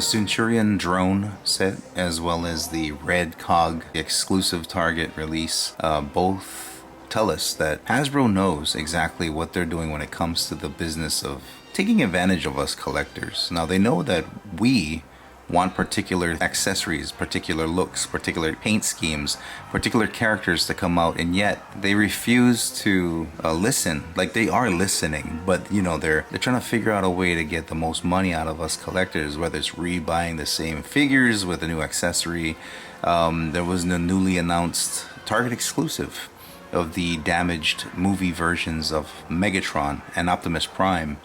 The Centurion drone set, as well as the Red Cog exclusive Target release, both tell us that Hasbro knows exactly what they're doing when it comes to the business of taking advantage of us collectors. Now, they know that we want particular accessories, particular looks, particular paint schemes, particular characters to come out, and yet they refuse to listen. Like, they are listening, but you know, they're trying to figure out a way to get the most money out of us collectors, whether it's rebuying the same figures with a new accessory. There was the newly announced Target exclusive of the damaged movie versions of Megatron and Optimus Prime.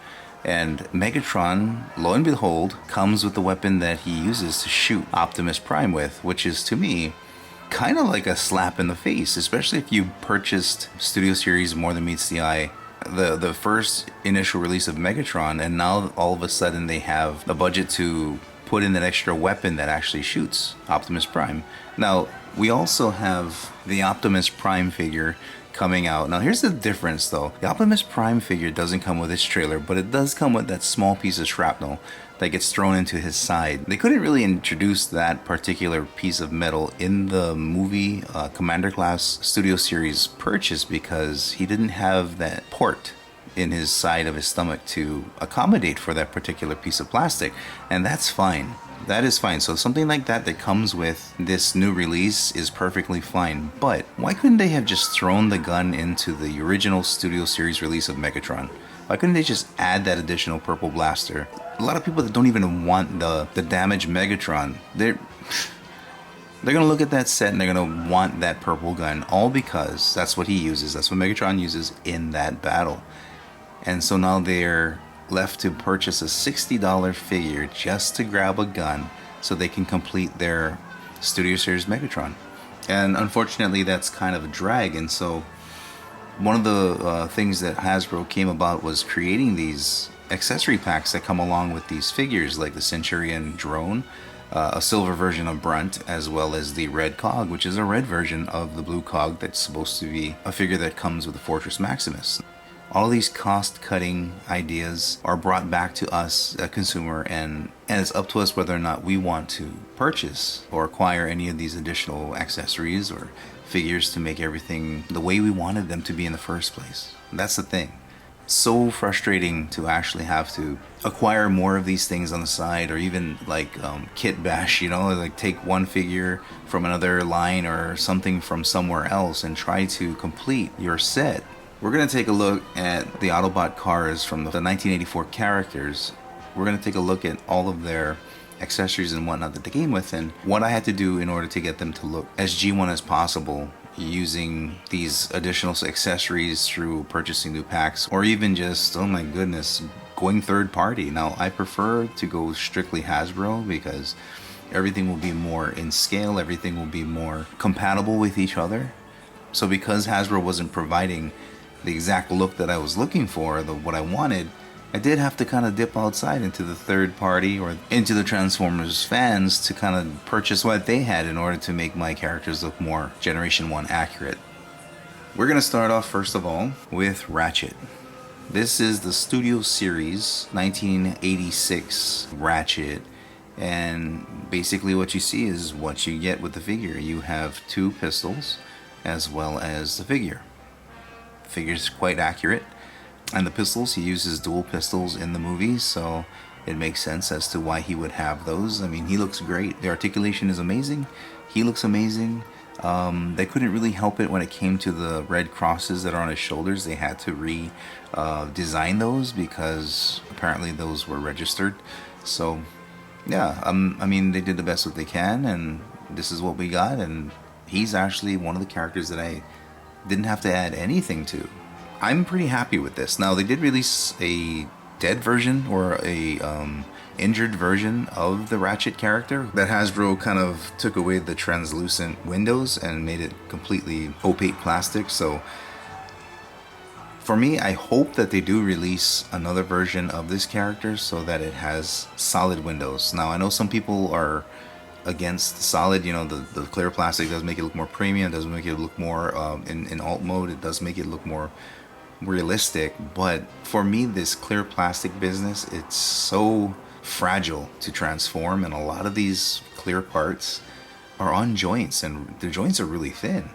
And Megatron, lo and behold, comes with the weapon that he uses to shoot Optimus Prime with, which is, to me, kind of like a slap in the face, especially if you purchased Studio Series More Than Meets the Eye, the first initial release of Megatron, and now all of a sudden they have the budget to put in an extra weapon that actually shoots Optimus Prime. Now, we also have the Optimus Prime figure coming out. Now, here's the difference though. The Optimus Prime figure doesn't come with its trailer, but it does come with that small piece of shrapnel that gets thrown into his side. They couldn't really introduce that particular piece of metal in the movie Commander Class Studio Series purchase because he didn't have that port in his side of his stomach to accommodate for that particular piece of plastic, and that's fine. That is fine. So something like that that comes with this new release is perfectly fine. But why couldn't they have just thrown the gun into the original Studio Series release of Megatron? Why couldn't they just add that additional purple blaster? A lot of people that don't even want the damaged Megatron, they're gonna look at that set and they're gonna want that purple gun, all because that's what he uses. That's what Megatron uses in that battle. And so now they're left to purchase a $60 figure just to grab a gun so they can complete their Studio Series Megatron. And unfortunately, that's kind of a drag. And so one of the things that Hasbro came about was creating these accessory packs that come along with these figures, like the Centurion drone, a silver version of Brunt, as well as the Red Cog, which is a red version of the blue Cog that's supposed to be a figure that comes with the Fortress Maximus. All of these cost-cutting ideas are brought back to us, a consumer, and it's up to us whether or not we want to purchase or acquire any of these additional accessories or figures to make everything the way we wanted them to be in the first place. And that's the thing. So frustrating to actually have to acquire more of these things on the side, or even like kit bash, you know, like take one figure from another line or something from somewhere else and try to complete your set. We're going to take a look at the Autobot cars from the 1984 characters. We're going to take a look at all of their accessories and whatnot that they came with, and what I had to do in order to get them to look as G1 as possible using these additional accessories through purchasing new packs, or even just, oh my goodness, going third party. Now, I prefer to go strictly Hasbro because everything will be more in scale, everything will be more compatible with each other. So because Hasbro wasn't providing the exact look that I was looking for, what I wanted, I did have to kind of dip outside into the third party or into the Transformers fans to kind of purchase what they had in order to make my characters look more Generation 1 accurate. We're going to start off first of all with Ratchet. This is the Studio Series 1986 Ratchet, and basically what you see is what you get with the figure. You have two pistols as well as the figure. The figure's quite accurate, and the pistols, he uses dual pistols in the movie, so it makes sense as to why he would have those. I mean, he looks great. The articulation is amazing. He looks amazing. They couldn't really help it when it came to the red crosses that are on his shoulders. They had to redesign those because apparently those were registered. So yeah, I mean, they did the best that they can, and this is what we got. And he's actually one of the characters that I didn't have to add anything to. I'm pretty happy with this. Now, they did release a dead version or a injured version of the Ratchet character that Hasbro kind of took away the translucent windows and made it completely opaque plastic. So for me, I hope that they do release another version of this character so that it has solid windows. Now, I know some people are against solid, you know, the clear plastic does make it look more premium, does make it look more in alt mode, it does make it look more realistic. But for me, this clear plastic business, it's so fragile to transform, and a lot of these clear parts are on joints, and the joints are really thin.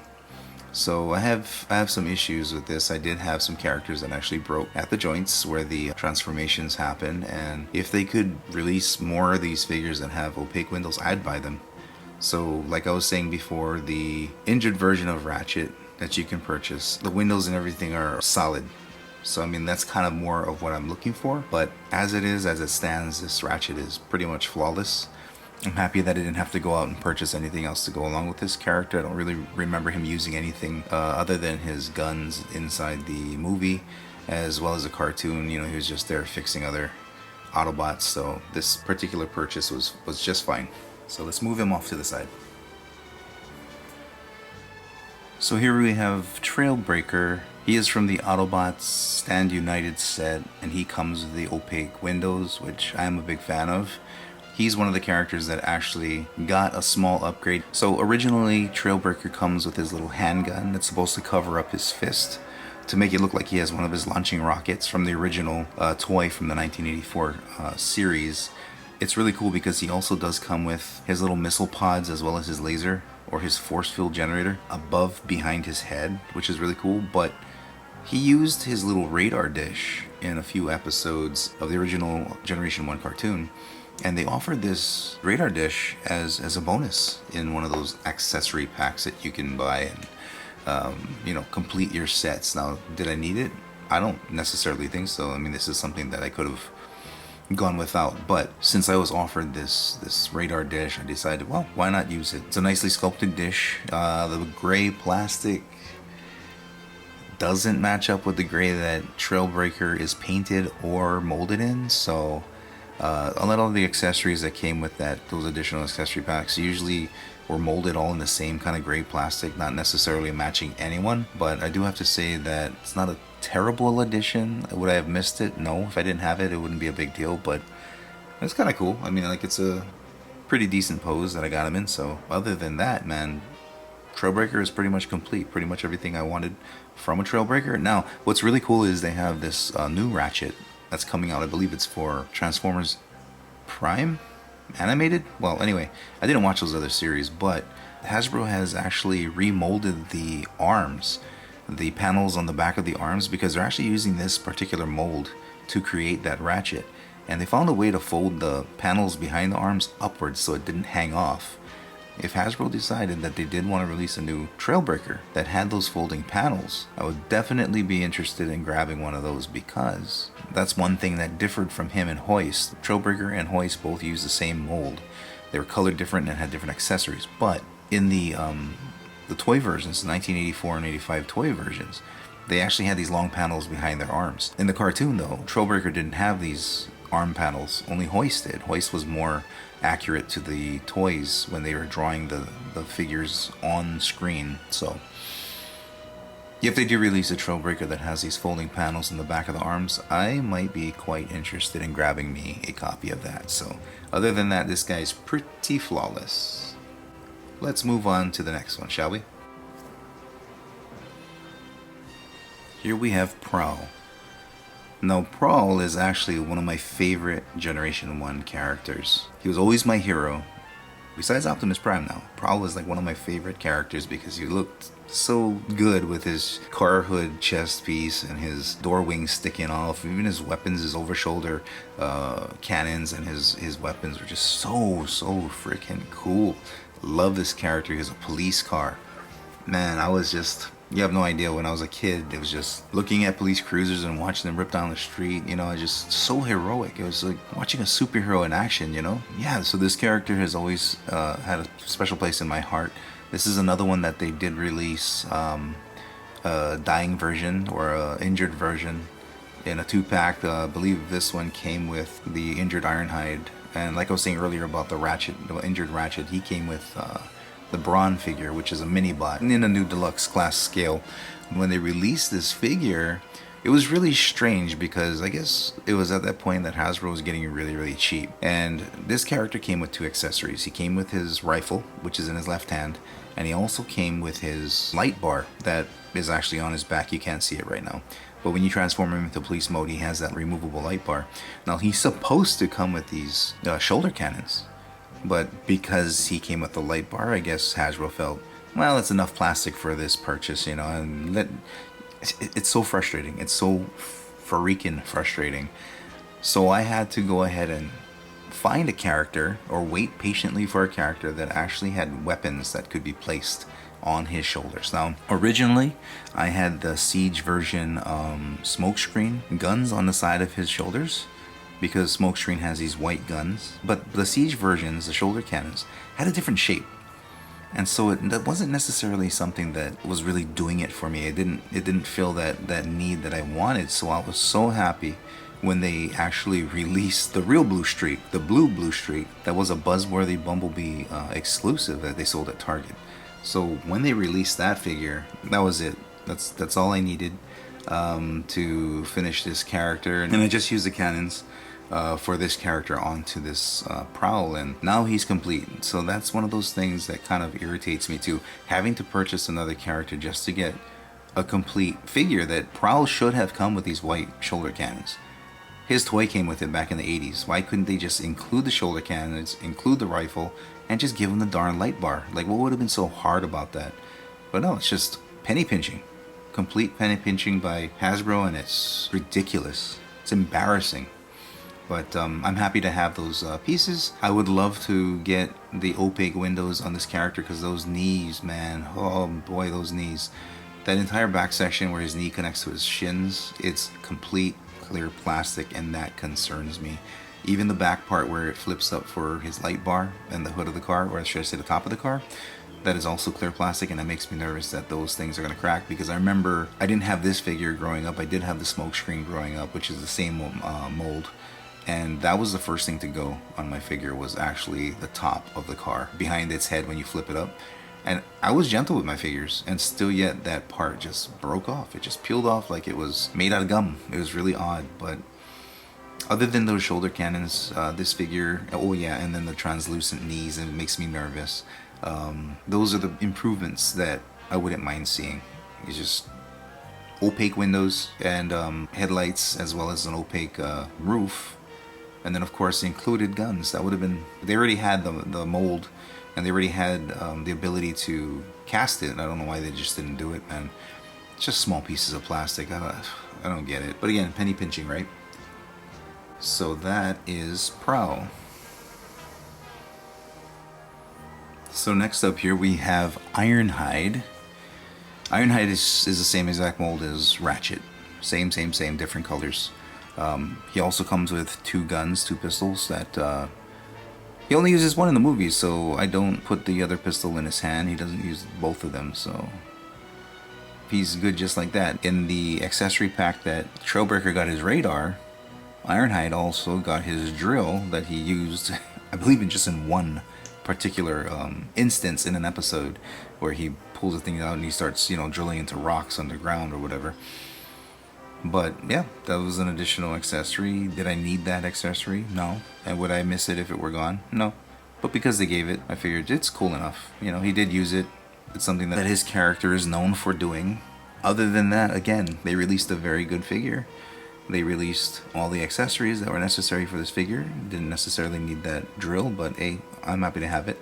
So I have some issues with this. I did have some characters that actually broke at the joints where the transformations happen, and if they could release more of these figures that have opaque windows, I'd buy them. So like I was saying before, the injured version of Ratchet that you can purchase, the windows and everything are solid. So I mean, that's kind of more of what I'm looking for, but as it stands, this Ratchet is pretty much flawless. I'm happy that I didn't have to go out and purchase anything else to go along with this character. I don't really remember him using anything other than his guns inside the movie, as well as a cartoon. You know, he was just there fixing other Autobots, so this particular purchase was just fine. So let's move him off to the side. So here we have Trailbreaker. He is from the Autobots Stand United set, and he comes with the opaque windows, which I am a big fan of. He's one of the characters that actually got a small upgrade. So originally, Trailbreaker comes with his little handgun that's supposed to cover up his fist to make it look like he has one of his launching rockets from the original toy from the 1984 series. It's really cool because he also does come with his little missile pods as well as his laser or his force field generator above behind his head, which is really cool. But he used his little radar dish in a few episodes of the original Generation 1 cartoon, and they offered this radar dish as a bonus in one of those accessory packs that you can buy and you know, complete your sets. Now, did I need it? I don't necessarily think so. I mean, this is something that I could have gone without, but since I was offered this radar dish, I decided, well, why not use it? It's a nicely sculpted dish. The gray plastic doesn't match up with the gray that Trailbreaker is painted or molded in, so a lot of the accessories that came with those additional accessory packs usually were molded all in the same kind of gray plastic, not necessarily matching anyone. But I do have to say that it's not a terrible addition. Would I have missed it? No. If I didn't have it, it wouldn't be a big deal, but it's kind of cool. I mean, like, it's a pretty decent pose that I got him in. So other than that, man, Trailbreaker is pretty much complete. Pretty much everything I wanted from a Trailbreaker. Now, what's really cool is they have this new Ratchet that's coming out. I believe it's for Transformers Prime animated. Well, anyway, I didn't watch those other series, but Hasbro has actually remolded the arms, the panels on the back of the arms, because they're actually using this particular mold to create that Ratchet. And they found a way to fold the panels behind the arms upwards so it didn't hang off. If Hasbro decided that they did want to release a new Trailbreaker that had those folding panels, I would definitely be interested in grabbing one of those, because that's one thing that differed from him and Hoist. Trailbreaker and Hoist both used the same mold. They were colored different and had different accessories, but in the toy versions, the 1984 and 85 toy versions, they actually had these long panels behind their arms. In the cartoon, though, Trailbreaker didn't have these arm panels, only Hoist did. Hoist was more accurate to the toys when they were drawing the figures on screen. So if they do release a Trailbreaker that has these folding panels in the back of the arms, I might be quite interested in grabbing me a copy of that. So other than that, this guy's pretty flawless. Let's move on to the next one, shall we? Here we have Prowl. Now, Prowl is actually one of my favorite Generation 1 characters. He was always my hero. Besides Optimus Prime now, Prowl was like one of my favorite characters because he looked so good with his car hood chest piece and his door wings sticking off. Even his weapons, his over-shoulder cannons and his weapons were just so freaking cool. Love this character. He's a police car. Man, I was just... You have no idea, when I was a kid, it was just looking at police cruisers and watching them rip down the street, you know, just so heroic. It was like watching a superhero in action, you know? Yeah, so this character has always had a special place in my heart. This is another one that they did release a dying version or an injured version in a 2-pack. I believe this one came with the injured Ironhide. And like I was saying earlier about the Ratchet, the injured Ratchet, he came with... the Brawn figure, which is a mini-bot in a new deluxe class scale. When they released this figure, it was really strange because I guess it was at that point that Hasbro was getting really cheap. And this character came with 2 accessories. He came with his rifle, which is in his left hand, and he also came with his light bar that is actually on his back. You can't see it right now. But when you transform him into police mode, he has that removable light bar. Now, he's supposed to come with these shoulder cannons. But because he came with the light bar, I guess Hasbro felt, well, it's enough plastic for this purchase, you know. And it's so frustrating. It's so freaking frustrating. So I had to go ahead and find a character, or wait patiently for a character that actually had weapons that could be placed on his shoulders. Now, originally, I had the Siege version smokescreen guns on the side of his shoulders, because smokescreen has these white guns. But the Siege versions, the shoulder cannons, had a different shape. And so that wasn't necessarily something that was really doing it for me. It didn't feel that need that I wanted. So I was so happy when they actually released the real Blue Streak, the blue Streak, that was a buzzworthy Bumblebee exclusive that they sold at Target. So when they released that figure, that was it. That's all I needed to finish this character. And I just used the cannons for this character onto this Prowl, and now he's complete. So that's one of those things that kind of irritates me too, having to purchase another character just to get a complete figure. That Prowl should have come with these white shoulder cannons. His toy came with it back in the 80s. Why couldn't they just include the shoulder cannons, include the rifle, and just give him the darn light bar? Like, what would have been so hard about that? But no, it's just penny pinching. Complete penny pinching by Hasbro, and it's ridiculous. It's embarrassing. But I'm happy to have those pieces. I would love to get the opaque windows on this character, because those knees, man, oh boy, those knees. That entire back section where his knee connects to his shins, it's complete clear plastic, and that concerns me. Even the back part where it flips up for his light bar and the hood of the car, or should I say the top of the car, that is also clear plastic, and that makes me nervous that those things are going to crack. Because I remember I didn't have this figure growing up. I did have the smokescreen growing up, which is the same mold. And that was the first thing to go on my figure, was actually the top of the car, behind its head when you flip it up. And I was gentle with my figures, and still yet that part just broke off. It just peeled off like it was made out of gum. It was really odd. But other than those shoulder cannons, this figure, oh yeah, and then the translucent knees, and it makes me nervous. Those are the improvements that I wouldn't mind seeing. It's just opaque windows and headlights, as well as an opaque roof. And then, of course, the included guns. That would have been... They already had the mold, and they already had the ability to cast it. I don't know why they just didn't do it, man. It's just small pieces of plastic. I don't get it. But again, penny pinching, right? So that is Prowl. So next up here we have Ironhide. Ironhide is the same exact mold as Ratchet. Same, different colors. He also comes with two guns, two pistols that he only uses one in the movies, so I don't put the other pistol in his hand. He doesn't use both of them, so he's good just like that. In the accessory pack that Trailbreaker got his radar, Ironhide also got his drill that he used, I believe, in one particular instance in an episode, where he pulls the thing out and he starts, drilling into rocks underground or whatever. But yeah, that was an additional accessory. Did I need that accessory? No. And would I miss it if it were gone? No. But because they gave it, I figured it's cool enough. He did use it. It's something that his character is known for doing. Other than that, again, they released a very good figure. They released all the accessories that were necessary for this figure. Didn't necessarily need that drill, but hey, I'm happy to have it.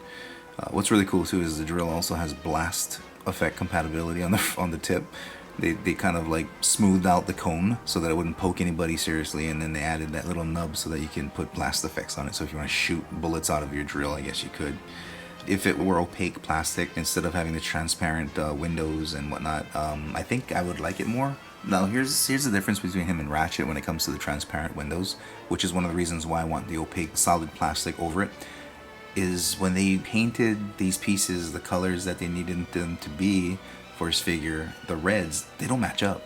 What's really cool too is the drill also has blast effect compatibility on the tip. They kind of like smoothed out the cone so that it wouldn't poke anybody seriously, and then they added that little nub so that you can put blast effects on it. So if you want to shoot bullets out of your drill, I guess you could. If it were opaque plastic instead of having the transparent windows and whatnot, I think I would like it more. Now here's the difference between him and Ratchet when it comes to the transparent windows, which is one of the reasons why I want the opaque solid plastic over it. Is when they painted these pieces the colors that they needed them to be for his figure, the reds, they don't match up.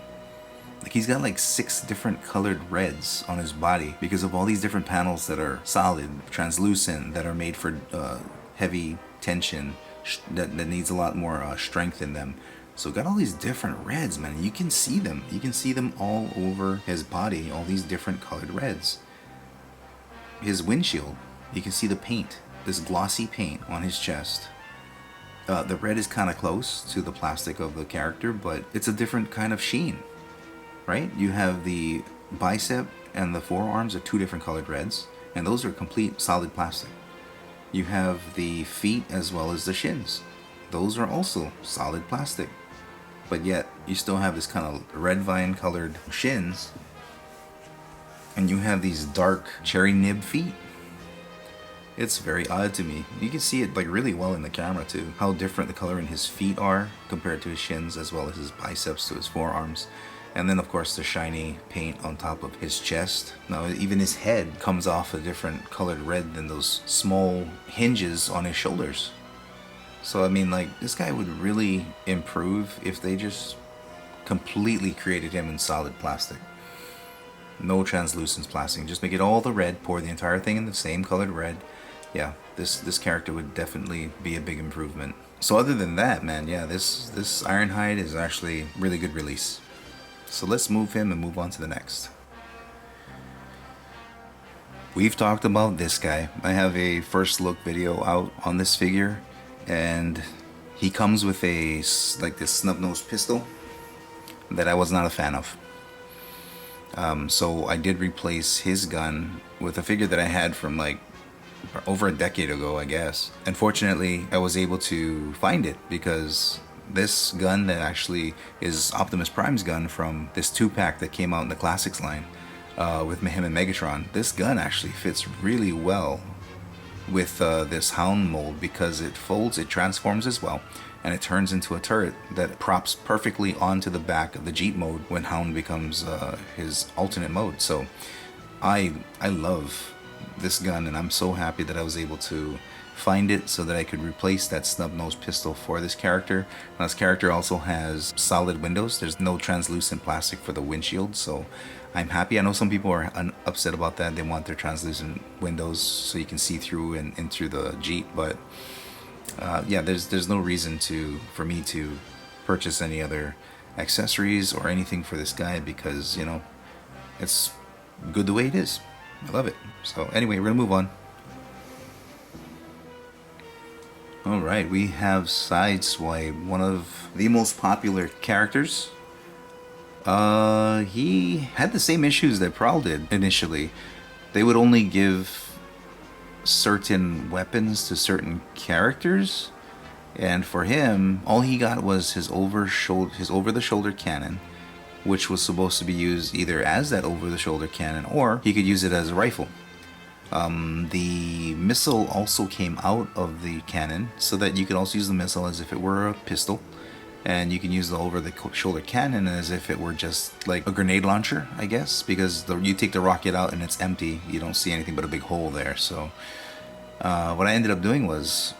Like, he's got like 6 different colored reds on his body because of all these different panels that are solid, translucent, that are made for heavy tension, that needs a lot more strength in them. So got all these different reds, man. You can see them. You can see them all over his body, all these different colored reds. His windshield, you can see the paint, this glossy paint on his chest. The red is kind of close to the plastic of the character, but it's a different kind of sheen. right? You have the bicep and the forearms are two different colored reds, and those are complete solid plastic. You have the feet as well as the shins. Those are also solid plastic. But yet, you still have this kind of red vine colored shins, and you have these dark cherry nib feet. It's very odd to me. You can see it like really well in the camera too. How different the color in his feet are compared to his shins, as well as his biceps to his forearms. And then of course the shiny paint on top of his chest. Now even his head comes off a different colored red than those small hinges on his shoulders. So I mean, like, this guy would really improve if they just completely created him in solid plastic. No translucent plastic. Just make it all the red, pour the entire thing in the same colored red. Yeah, this character would definitely be a big improvement. So other than that, man, yeah, this Ironhide is actually really good release. So let's move him and move on to the next. We've talked about this guy. I have a first look video out on this figure, and he comes with a like this snub-nosed pistol that I was not a fan of. So I did replace his gun with a figure that I had from like over a decade ago, I guess. Unfortunately, I was able to find it because this gun that actually is Optimus Prime's gun from this 2-pack that came out in the Classics line with him and Megatron. This gun actually fits really well with this Hound mold because it folds, it transforms as well, and it turns into a turret that props perfectly onto the back of the Jeep mode when Hound becomes his alternate mode. So I love this gun, and I'm so happy that I was able to find it so that I could replace that snub-nosed pistol for this character. Now, this character also has solid windows. There's no translucent plastic for the windshield, so I'm happy. I know some people are upset about that. They want their translucent windows so you can see through and through the Jeep, but yeah, there's no reason for me to purchase any other accessories or anything for this guy because, you know, it's good the way it is. I love it. So anyway, we're gonna move on. Alright, we have Sideswipe, one of the most popular characters. He had the same issues that Prowl did initially. They would only give certain weapons to certain characters, and for him, all he got was his over-the-shoulder cannon, which was supposed to be used either as that over-the-shoulder cannon or he could use it as a rifle. The missile also came out of the cannon so that you could also use the missile as if it were a pistol, and you can use the over-the-shoulder cannon as if it were just like a grenade launcher, I guess, because you take the rocket out and it's empty. You don't see anything but a big hole there. So what I ended up doing was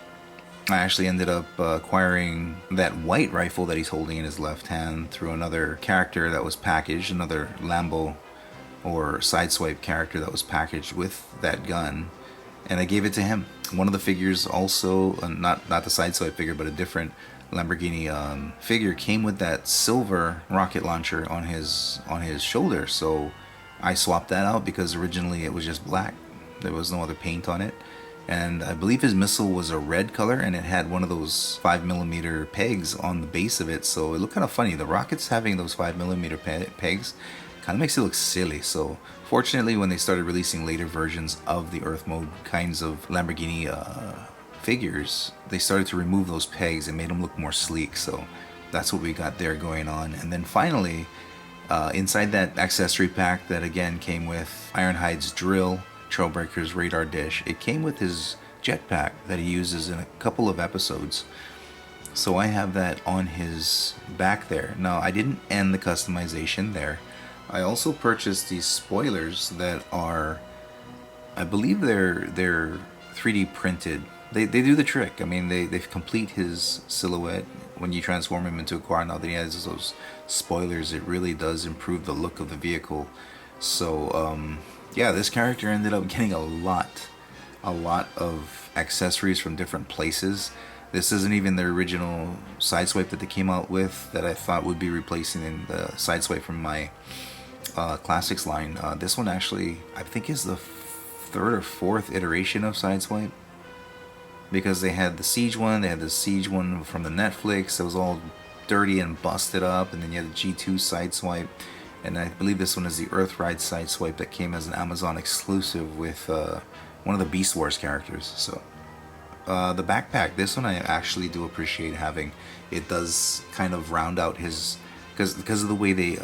I actually ended up acquiring that white rifle that he's holding in his left hand through another character that was packaged, another Lambo or Sideswipe character that was packaged with that gun, and I gave it to him. One of the figures also, not the Sideswipe figure, but a different Lamborghini figure came with that silver rocket launcher on his shoulder, so I swapped that out because originally it was just black. There was no other paint on it. And I believe his missile was a red color, and it had one of those 5mm pegs on the base of it, so it looked kind of funny. The rockets having those 5mm pegs kind of makes it look silly. So fortunately, when they started releasing later versions of the Earth mode kinds of Lamborghini figures, they started to remove those pegs and made them look more sleek. So that's what we got there going on. And then finally, inside that accessory pack that again came with Ironhide's drill, Trailbreaker's radar dish, it came with his jetpack that he uses in a couple of episodes. So I have that on his back there. Now, I didn't end the customization there. I also purchased these spoilers that are, I believe they're 3D printed. They do the trick. I mean, they complete his silhouette when you transform him into a car. Now that he has those spoilers, it really does improve the look of the vehicle. So yeah, this character ended up getting a lot of accessories from different places. This isn't even the original Sideswipe that they came out with that I thought would be replacing in the Sideswipe from my Classics line. This one actually, I think, is the third or fourth iteration of Sideswipe, because they had the Siege one, they had the Siege one from the Netflix. It was all dirty and busted up, and then you had the G2 Sideswipe. and I believe this one is the Earthride Sideswipe that came as an Amazon exclusive with one of the Beast Wars characters. So the backpack, this one I actually do appreciate having. It does kind of round out his, because of the way they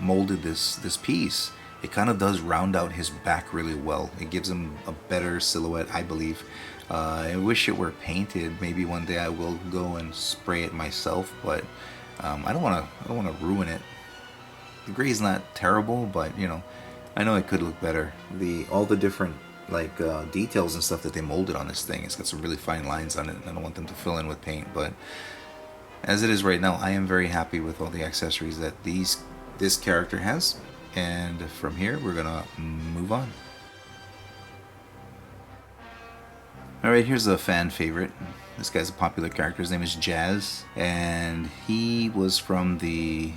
molded this piece, it kind of does round out his back really well. It gives him a better silhouette, I believe. I wish it were painted. Maybe one day I will go and spray it myself, but I don't want to ruin it. The gray is not terrible, but you know, I know it could look better. All the different like details and stuff that they molded on this thing, it's got some really fine lines on it, and I don't want them to fill in with paint. But as it is right now, I am very happy with all the accessories that this character has. And from here, we're gonna move on. Alright, here's a fan favorite. This guy's a popular character. His name is Jazz, and he was from the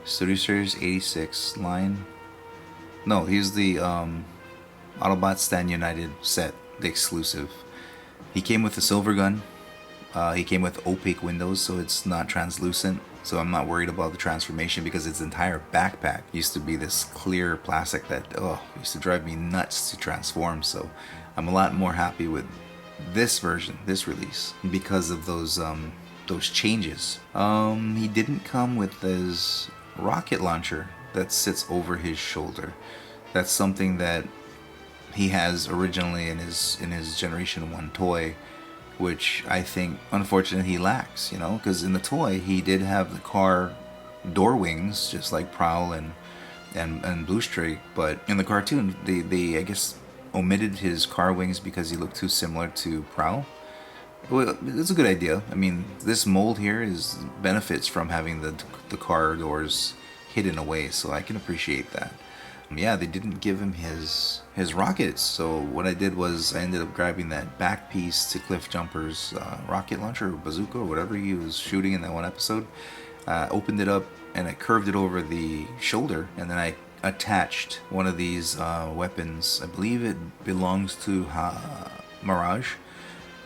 Studio Series 86 line. No, he's the Autobots Stand United set, the exclusive. He came with a silver gun. He came with opaque windows, so it's not translucent. So I'm not worried about the transformation, because its entire backpack used to be this clear plastic that used to drive me nuts to transform. So I'm a lot more happy with this version, this release, because of those changes. He didn't come with his rocket launcher that sits over his shoulder. That's something that he has originally in his Generation 1 toy, which I think unfortunately he lacks, you know, because in the toy he did have the car door wings just like Prowl and Blue Streak, but in the cartoon they I guess omitted his car wings because he looked too similar to Prowl. Well, it's a good idea. I mean, this mold here benefits from having the car doors hidden away, so I can appreciate that. Yeah, they didn't give him his rockets, so what I did was I ended up grabbing that back piece to Cliff Jumper's rocket launcher, or bazooka, or whatever he was shooting in that one episode. Opened it up and I curved it over the shoulder, and then I attached one of these weapons. I believe it belongs to Mirage,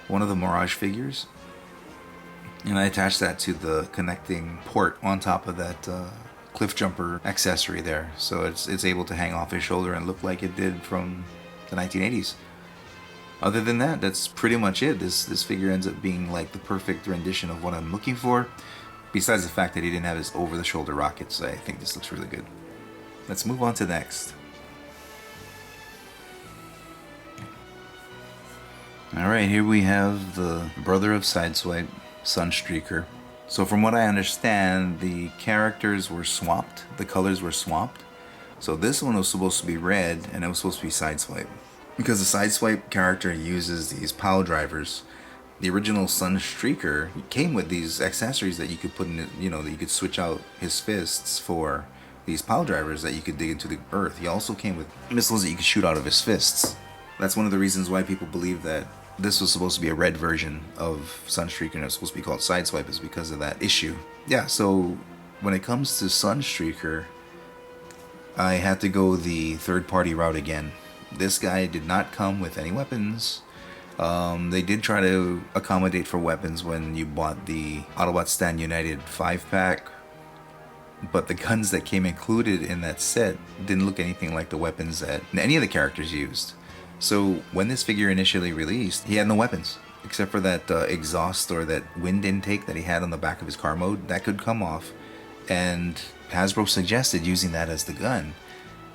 one of the Mirage figures, and I attached that to the connecting port on top of that Cliff Jumper accessory there, so it's able to hang off his shoulder and look like it did from the 1980s. Other than that, that's pretty much it. This figure ends up being like the perfect rendition of what I'm looking for, besides the fact that he didn't have his over-the-shoulder rockets. I think this looks really good. Let's move on to next. Alright, here we have the brother of Sideswipe, Sunstreaker. So from what I understand, the characters were swapped, the colors were swapped. So this one was supposed to be red, and it was supposed to be Sideswipe. Because the Sideswipe character uses these POW drivers. The original Sunstreaker came with these accessories that you could put in it, you know, that you could switch out his fists for these POW drivers that you could dig into the earth. He also came with missiles that you could shoot out of his fists. That's one of the reasons why people believe that this was supposed to be a red version of Sunstreaker and it was supposed to be called Sideswipe, is because of that issue. Yeah, so when it comes to Sunstreaker, I had to go the third-party route again. This guy did not come with any weapons. They did try to accommodate for weapons when you bought the Autobots Stand United 5-pack, but the guns that came included in that set didn't look anything like the weapons that any of the characters used. So when this figure initially released, he had no weapons, except for that exhaust or that wind intake that he had on the back of his car mode. That could come off, and Hasbro suggested using that as the gun.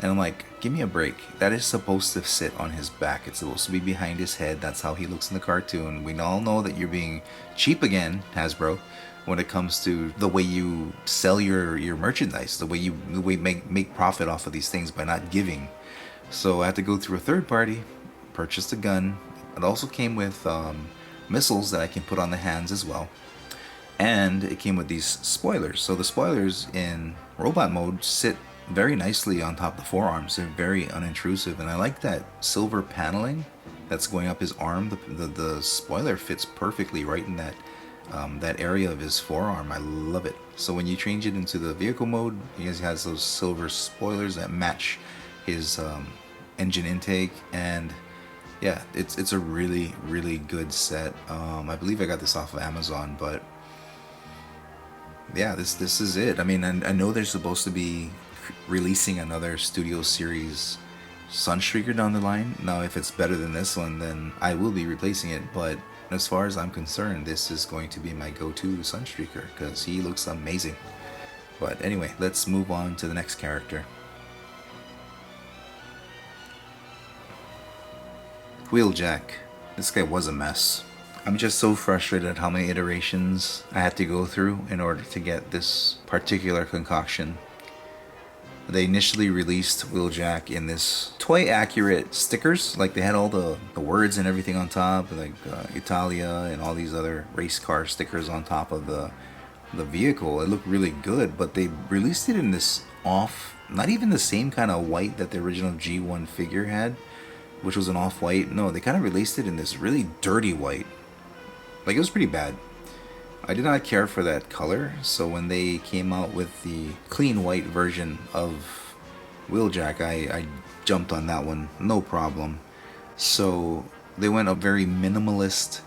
And I'm like, give me a break. That is supposed to sit on his back. It's supposed to be behind his head. That's how he looks in the cartoon. We all know that you're being cheap again, Hasbro, when it comes to the way you sell your merchandise, the way you make profit off of these things by not giving. So I had to go through a third party, purchased a gun. It also came with missiles that I can put on the hands as well. And it came with these spoilers. So the spoilers in robot mode sit very nicely on top of the forearms. They're very unintrusive, and I like that silver paneling that's going up his arm. The spoiler fits perfectly right in that that area of his forearm. I love it. So when you change it into the vehicle mode, he has those silver spoilers that match his engine intake, and yeah, it's a really good set. I believe I got this off of Amazon, but yeah, this is it. I mean, I know there's supposed to be releasing another Studio Series Sunstreaker down the line. Now, if it's better than this one, then I will be replacing it. But as far as I'm concerned, this is going to be my go-to Sunstreaker because he looks amazing. But anyway, let's move on to the next character. Wheeljack. This guy was a mess. I'm just so frustrated at how many iterations I had to go through in order to get this particular concoction. They initially released Wheeljack in this toy accurate stickers, like they had all the words and everything on top, like Italia and all these other race car stickers on top of the vehicle. It looked really good, but they released it in this off, not even the same kind of white that the original G1 figure had, which was an off-white. No, they kind of released it in this really dirty white. Like, it was pretty bad. I did not care for that color, so when they came out with the clean white version of Wheeljack, I jumped on that one, no problem. So they went a very minimalist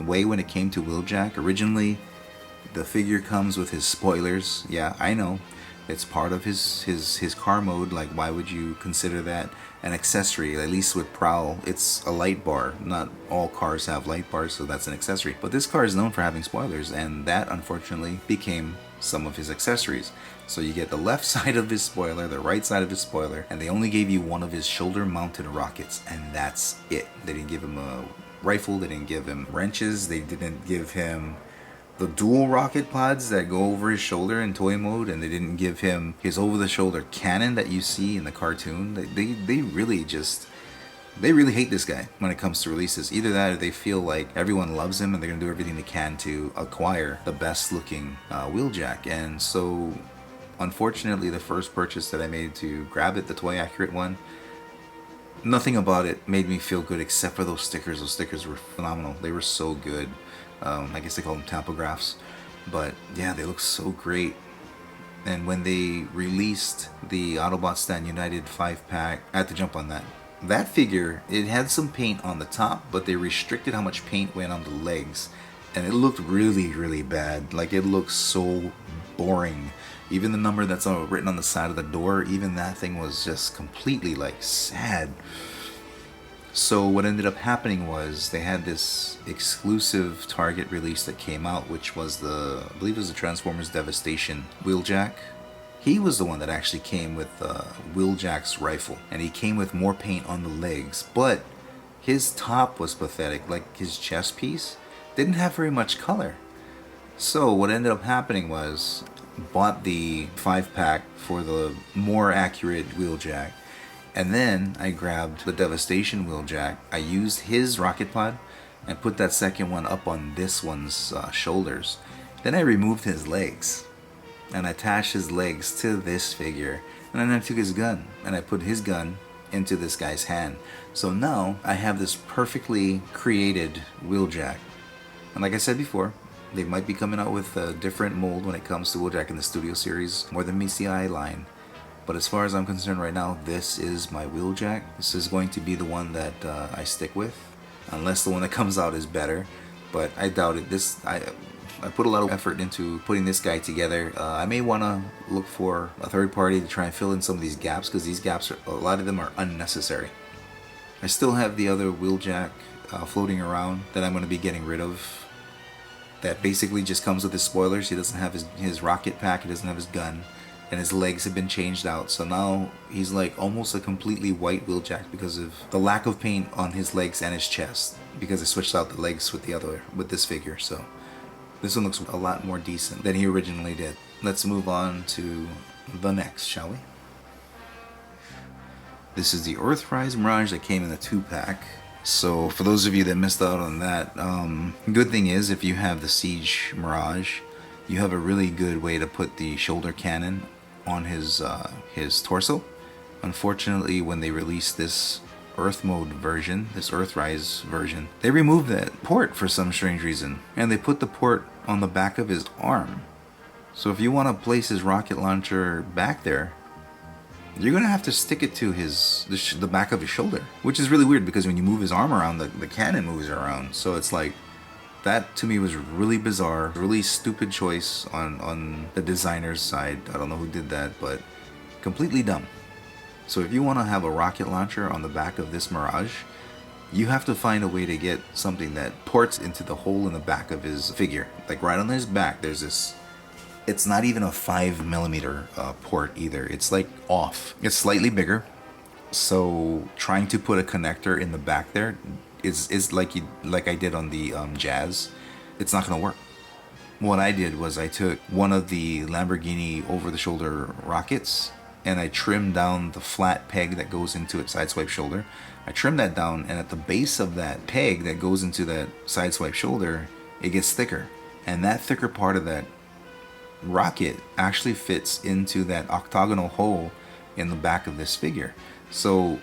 way when it came to Wheeljack. Originally, the figure comes with his spoilers. Yeah, I know. It's part of his car mode. Like, why would you consider that an accessory? At least with Prowl, it's a light bar. Not all cars have light bars, so that's an accessory. But this car is known for having spoilers, and that unfortunately became some of his accessories. So you get the left side of his spoiler, the right side of his spoiler, and they only gave you one of his shoulder-mounted rockets, and that's it. They didn't give him a rifle, they didn't give him wrenches, they didn't give him the dual rocket pods that go over his shoulder in toy mode, and they didn't give him his over-the-shoulder cannon that you see in the cartoon. They really hate this guy when it comes to releases. Either that or they feel like everyone loves him and they're gonna do everything they can to acquire the best looking Wheeljack. And so unfortunately, the first purchase that I made to grab it, the toy accurate one, nothing about it made me feel good except for those stickers. Those stickers were phenomenal. They were so good. I guess they call them tapographs, but yeah, they look so great. And when they released the Autobot Stand United 5-pack, I had to jump on that. That figure, it had some paint on the top, but they restricted how much paint went on the legs, and it looked really, really bad. Like, it looked so boring. Even the number that's written on the side of the door, even that thing was just completely, like, sad. So what ended up happening was they had this exclusive Target release that came out, which was I believe it was the Transformers Devastation Wheeljack. He was the one that actually came with Wheeljack's rifle, and he came with more paint on the legs, but his top was pathetic. Like, his chest piece didn't have very much color. So what ended up happening was, bought the 5-pack for the more accurate Wheeljack, and then I grabbed the Devastation Wheeljack. I used his rocket pod and put that second one up on this one's shoulders. Then I removed his legs and attached his legs to this figure. And then I took his gun and I put his gun into this guy's hand. So now I have this perfectly created Wheeljack. And like I said before, they might be coming out with a different mold when it comes to Wheeljack in the Studio Series, more than meets the eye line. But as far as I'm concerned right now, this is my Wheeljack. This is going to be the one that I stick with, unless the one that comes out is better. But I doubt it. I put a lot of effort into putting this guy together. I may want to look for a third party to try and fill in some of these gaps, because these gaps, a lot of them are unnecessary. I still have the other Wheeljack floating around that I'm going to be getting rid of. That basically just comes with his spoilers. He doesn't have his rocket pack. He doesn't have his gun. And his legs have been changed out, so now he's like almost a completely white Wheeljack because of the lack of paint on his legs and his chest, because I switched out the legs with this figure. So this one looks a lot more decent than he originally did. Let's move on to the next, shall we? This is the Earthrise Mirage that came in the 2-pack. So for those of you that missed out on that, good thing is if you have the Siege Mirage, you have a really good way to put the shoulder cannon on his torso. Unfortunately, when they released this Earth mode version, this Earthrise version, they removed that port for some strange reason, and they put the port on the back of his arm. So if you want to place his rocket launcher back there, you're gonna have to stick it to the back of his shoulder, which is really weird because when you move his arm around, the cannon moves around. So it's like, That to me was really bizarre, really stupid choice on the designer's side. I don't know who did that, but completely dumb. So if you want to have a rocket launcher on the back of this Mirage, you have to find a way to get something that ports into the hole in the back of his figure. Like right on his back, there's this. It's not even a 5mm port either. It's like off. It's slightly bigger. So trying to put a connector in the back there is like I did on the Jazz. It's not gonna work. What I did was I took one of the Lamborghini over-the-shoulder rockets and I trimmed down the flat peg that goes into its sideswipe shoulder. I trimmed that down, and at the base of that peg that goes into that sideswipe shoulder, it gets thicker. And that thicker part of that rocket actually fits into that octagonal hole in the back of this figure. So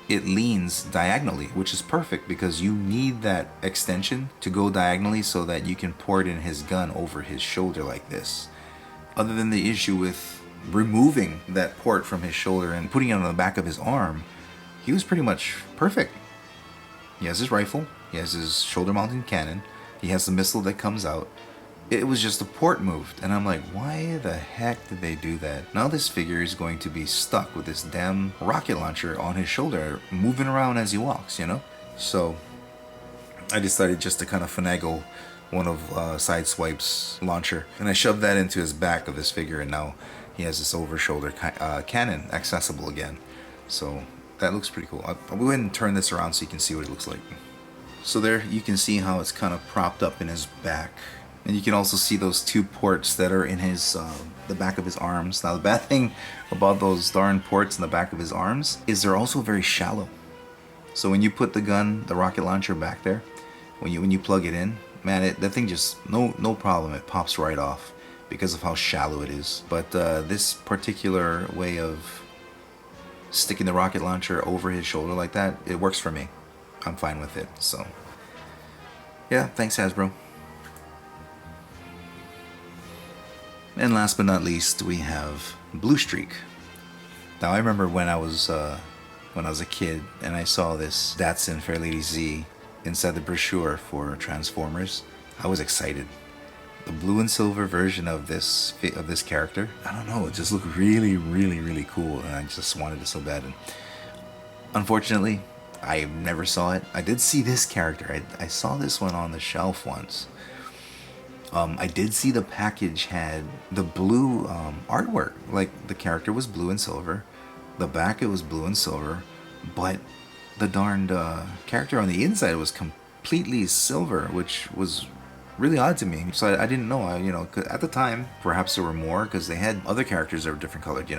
it leans diagonally, which is perfect because you need that extension to go diagonally so that you can port in his gun over his shoulder like this. Other than the issue with removing that port from his shoulder and putting it on the back of his arm, he was pretty much perfect. He has his rifle, he has his shoulder mounted cannon, he has the missile that comes out. It was just the port moved, and I'm like, why the heck did they do that? Now this figure is going to be stuck with this damn rocket launcher on his shoulder, moving around as he walks, you know? So I decided just to kind of finagle one of Sideswipe's launcher, and I shoved that into his back of this figure, and now he has this over-shoulder cannon accessible again. So that looks pretty cool. I'll go ahead and turn this around so you can see what it looks like. So there you can see how it's kind of propped up in his back. And you can also see those two ports that are in his the back of his arms. Now the bad thing about those darn ports in the back of his arms is they're also very shallow. So when you put the gun, the rocket launcher back there, when you plug it in, man, that thing just no problem. It pops right off because of how shallow it is. But this particular way of sticking the rocket launcher over his shoulder like that, it works for me. I'm fine with it. So yeah, thanks Hasbro. And last but not least, we have Blue Streak. Now I remember when I was a kid and I saw this Datsun Fairlady Z inside the brochure for Transformers, I was excited. The blue and silver version of this character, I don't know, it just looked really, really, really cool, and I just wanted it so bad. And unfortunately, I never saw it. I did see this character. I saw this one on the shelf once. I did see the package had the blue artwork. Like the character was blue and silver. The back it was blue and silver. But the darned character on the inside was completely silver, which was really odd to me. So I didn't know. At the time, perhaps there were more because they had other characters that were different colored,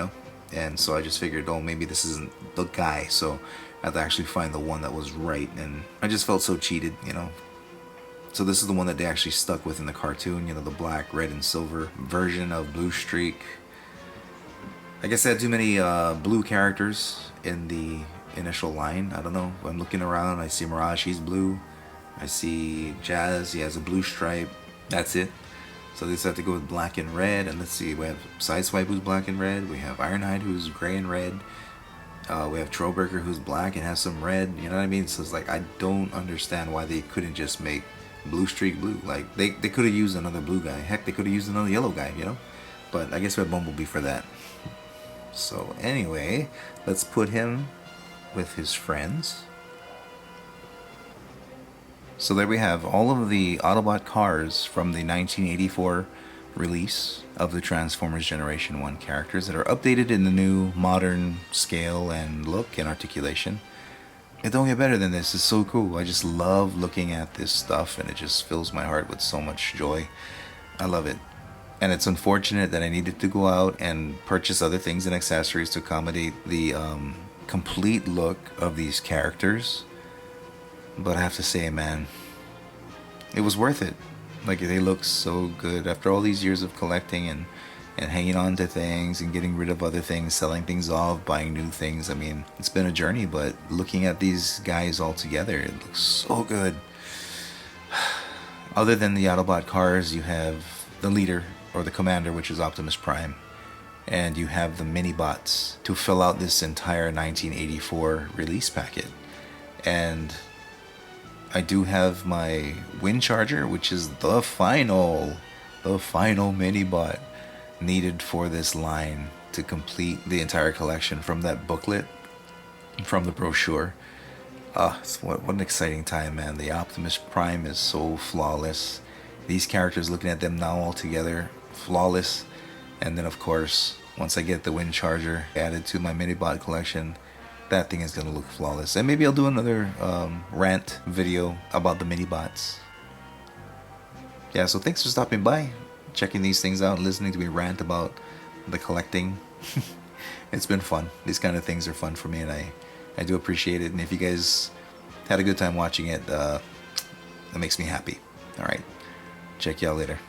And so I just figured, oh, maybe this isn't the guy. So I had to actually find the one that was right. And I just felt so cheated, So this is the one that they actually stuck with in the cartoon, the black, red, and silver version of Blue Streak. I guess they had too many blue characters in the initial line. I don't know. I'm looking around, I see Mirage, he's blue. I see Jazz, he has a blue stripe. That's it. So they decided to go with black and red. And let's see, we have Sideswipe who's black and red. We have Ironhide who's gray and red. We have Trailbreaker who's black and has some red. You know what I mean? So it's like, I don't understand why they couldn't just make Blue Streak blue. Like they could have used another blue guy. Heck, they could have used another yellow guy, But I guess we have Bumblebee for that. So anyway, let's put him with his friends. So there we have all of the Autobot cars from the 1984 release of the Transformers Generation 1 characters that are updated in the new modern scale and look and articulation. It don't get better than this. It's so cool. I just love looking at this stuff, and it just fills my heart with so much joy. I love it. And it's unfortunate that I needed to go out and purchase other things and accessories to accommodate the complete look of these characters. But I have to say, man, it was worth it. Like, they look so good. After all these years of collecting and hanging on to things and getting rid of other things, selling things off, buying new things. I mean, it's been a journey, but looking at these guys all together, it looks so good. Other than the Autobot cars, you have the leader, or the commander, which is Optimus Prime. And you have the mini-bots to fill out this entire 1984 release packet. And I do have my wind charger, which is the final mini bot needed for this line to complete the entire collection from that booklet, from the brochure. What an exciting time, man. The Optimus Prime is so flawless. These characters, looking at them now all together, flawless. And then, of course, once I get the wind charger added to my minibot collection, that thing is going to look flawless. And maybe I'll do another rant video about the minibots. Yeah, so thanks for stopping by, checking these things out, listening to me rant about the collecting. It's been fun. These kind of things are fun for me, and I do appreciate it. And if you guys had a good time watching it, that makes me happy. All right, check y'all later.